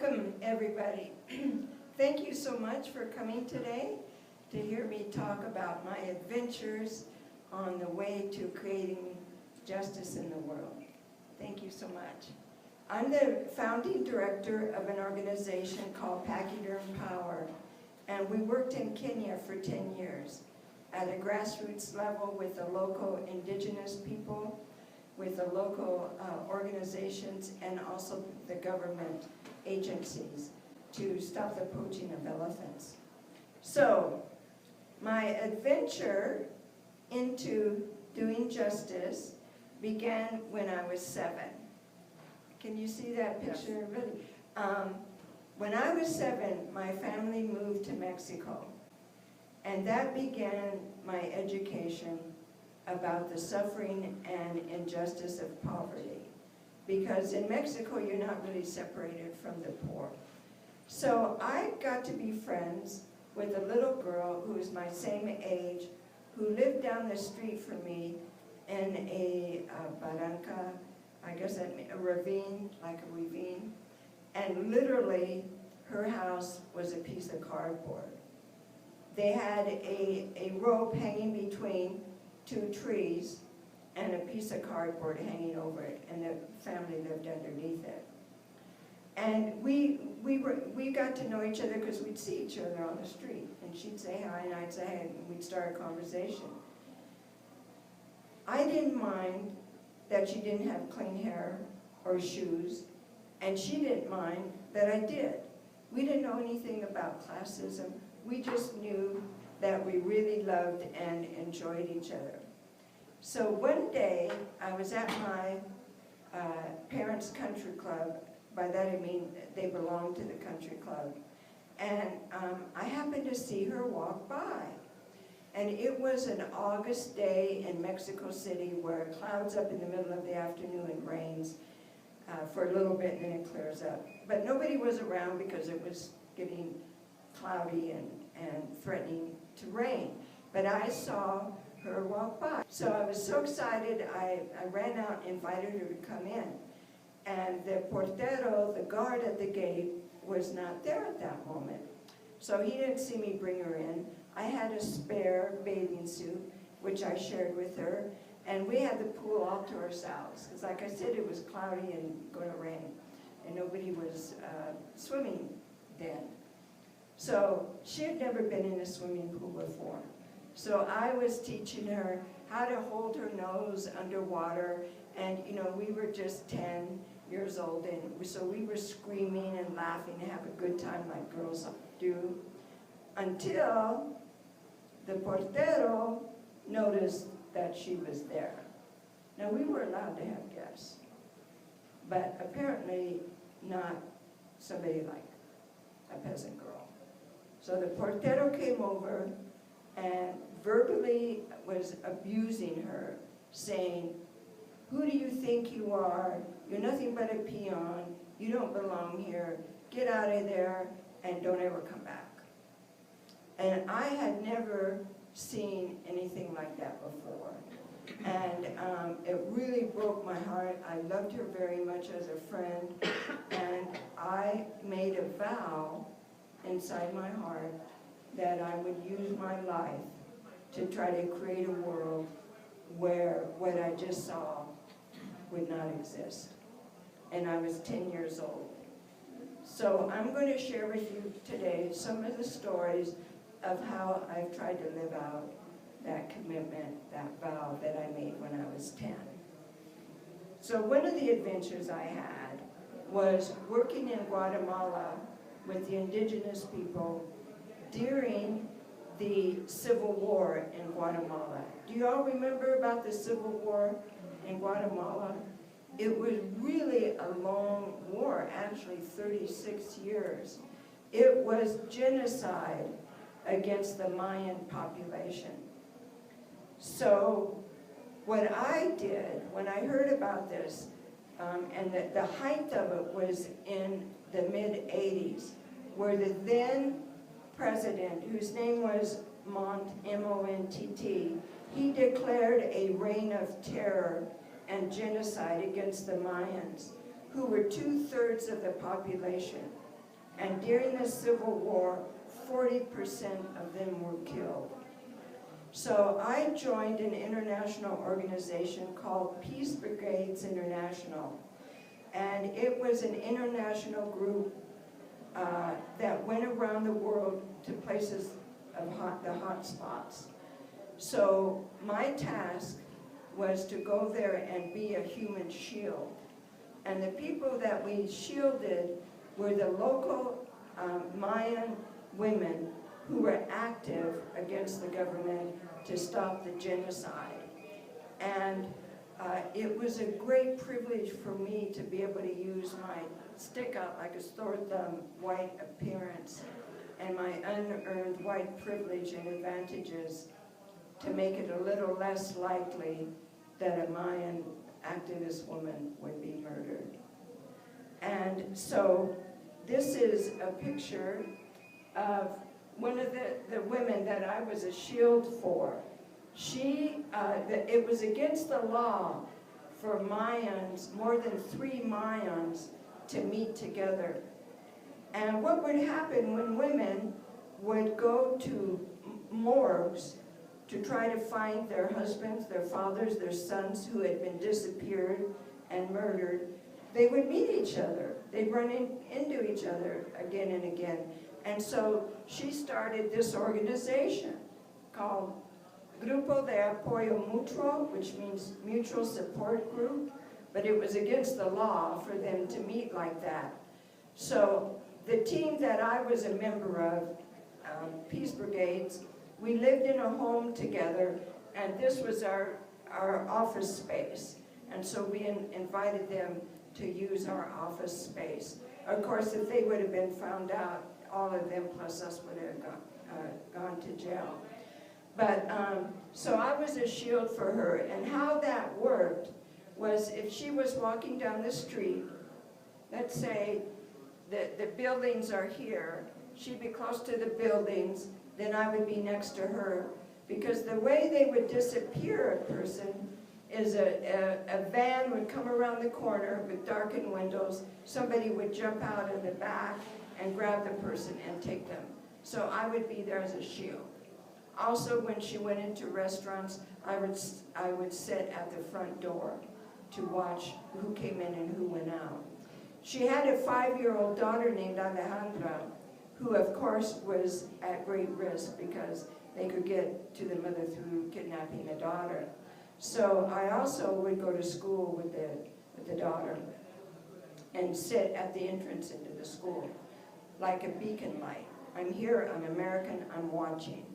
Welcome, everybody. Thank you so much for coming today to hear me talk about my adventures on the way to creating justice in the world. Thank you so much. I'm the founding director of an organization called Pachyderm Power, and we worked in Kenya for 10 years at a grassroots level with the local indigenous people, with the local organizations, and also the government agencies to stop the poaching of elephants. So, my adventure into doing justice began when I was 7. Can you see that picture? Yes. Really? When I was 7, my family moved to Mexico, and that began my education about the suffering and injustice of poverty. Because in Mexico, you're not really separated from the poor. So I got to be friends with a little girl who was my same age, who lived down the street from me in a barranca, I guess a ravine, like a ravine. And literally, her house was a piece of cardboard. They had a rope hanging between 2 trees and a piece of cardboard hanging over it, and the family lived underneath it. And we got to know each other because we'd see each other on the street, and she'd say hi and I'd say hi, and we'd start a conversation. I didn't mind that she didn't have clean hair or shoes, and she didn't mind that I did. We didn't know anything about classism. We just knew that we really loved and enjoyed each other. So one day, I was at my parents' country club. By that I mean they belonged to the country club. And I happened to see her walk by. And it was an August day in Mexico City where it clouds up in the middle of the afternoon and rains for a little bit and then it clears up. But nobody was around because it was getting cloudy and threatening to rain. But I saw her walk by. So I was so excited, I ran out and invited her to come in. And the portero, the guard at the gate, was not there at that moment. So he didn't see me bring her in. I had a spare bathing suit, which I shared with her, and we had the pool all to ourselves. Because like I said, it was cloudy and going to rain, and nobody was swimming then. So she had never been in a swimming pool before. So I was teaching her how to hold her nose underwater, and you know, we were just 10 years old, and so we were screaming and laughing and have a good time like girls do, until the portero noticed that she was there. Now we were allowed to have guests, but apparently not somebody like a peasant girl. So the portero came over and verbally was abusing her, saying, "Who do you think you are? You're nothing but a peon. You don't belong here. Get out of there and don't ever come back." And I had never seen anything like that before. And it really broke my heart. I loved her very much as a friend. And I made a vow inside my heart that I would use my life to try to create a world where what I just saw would not exist. And I was 10 years old. So I'm going to share with you today some of the stories of how I've tried to live out that commitment, that vow that I made when I was 10. So one of the adventures I had was working in Guatemala with the indigenous people during the Civil War in Guatemala. Do you all remember about the Civil War in Guatemala? It was really a long war, actually 36 years. It was genocide against the Mayan population. So what I did when I heard about this, and the height of it was in the mid-80s, where the then president, whose name was Montt, M-O-N-T-T, he declared a reign of terror and genocide against the Mayans, who were 2/3 of the population. And during the Civil War, 40% of them were killed. So I joined an international organization called Peace Brigades International. And it was an international group that went around the world to places of the hot spots. So my task was to go there and be a human shield. And the people that we shielded were the local Mayan women who were active against the government to stop the genocide. And it was a great privilege for me to be able to use my stick-out like a sore thumb white appearance and my unearned white privilege and advantages to make it a little less likely that a Mayan activist woman would be murdered. And so this is a picture of one of the women that I was a shield for. It was against the law for Mayans, more than 3 Mayans, to meet together. And what would happen when women would go to morgues to try to find their husbands, their fathers, their sons who had been disappeared and murdered, they would meet each other. They'd run into each other again and again. And so she started this organization called Grupo de Apoyo Mutuo, which means mutual support group, but it was against the law for them to meet like that. So the team that I was a member of, Peace Brigades, we lived in a home together, and this was our office space. And so we invited them to use our office space. Of course, if they would have been found out, all of them plus us would have gone to jail. But, so I was a shield for her, and how that worked was if she was walking down the street, let's say the buildings are here, she'd be close to the buildings, then I would be next to her, because the way they would disappear a person is a van would come around the corner with darkened windows, somebody would jump out of the back and grab the person and take them. So I would be there as a shield. Also, when she went into restaurants, I would sit at the front door to watch who came in and who went out. She had a 5-year-old daughter named Alejandra, who of course was at great risk because they could get to the mother through kidnapping the daughter. So I also would go to school with the daughter and sit at the entrance into the school like a beacon light. I'm here, I'm American, I'm watching.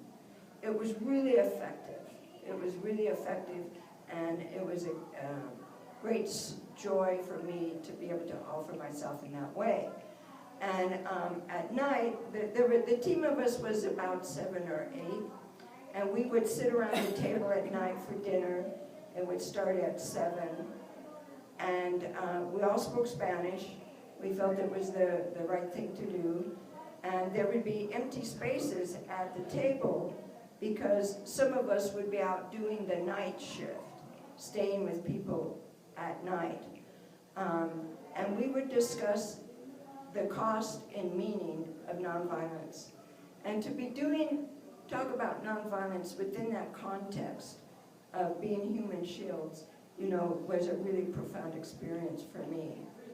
It was really effective. It was really effective, and it was a great joy for me to be able to offer myself in that way. And at night, the team of us was about 7 or 8, and we would sit around the table at night for dinner. It would start at 7, and we all spoke Spanish. We felt it was the right thing to do, and there would be empty spaces at the table because some of us would be out doing the night shift, staying with people at night. And we would discuss the cost and meaning of nonviolence. And to be talk about nonviolence within that context of being human shields, was a really profound experience for me.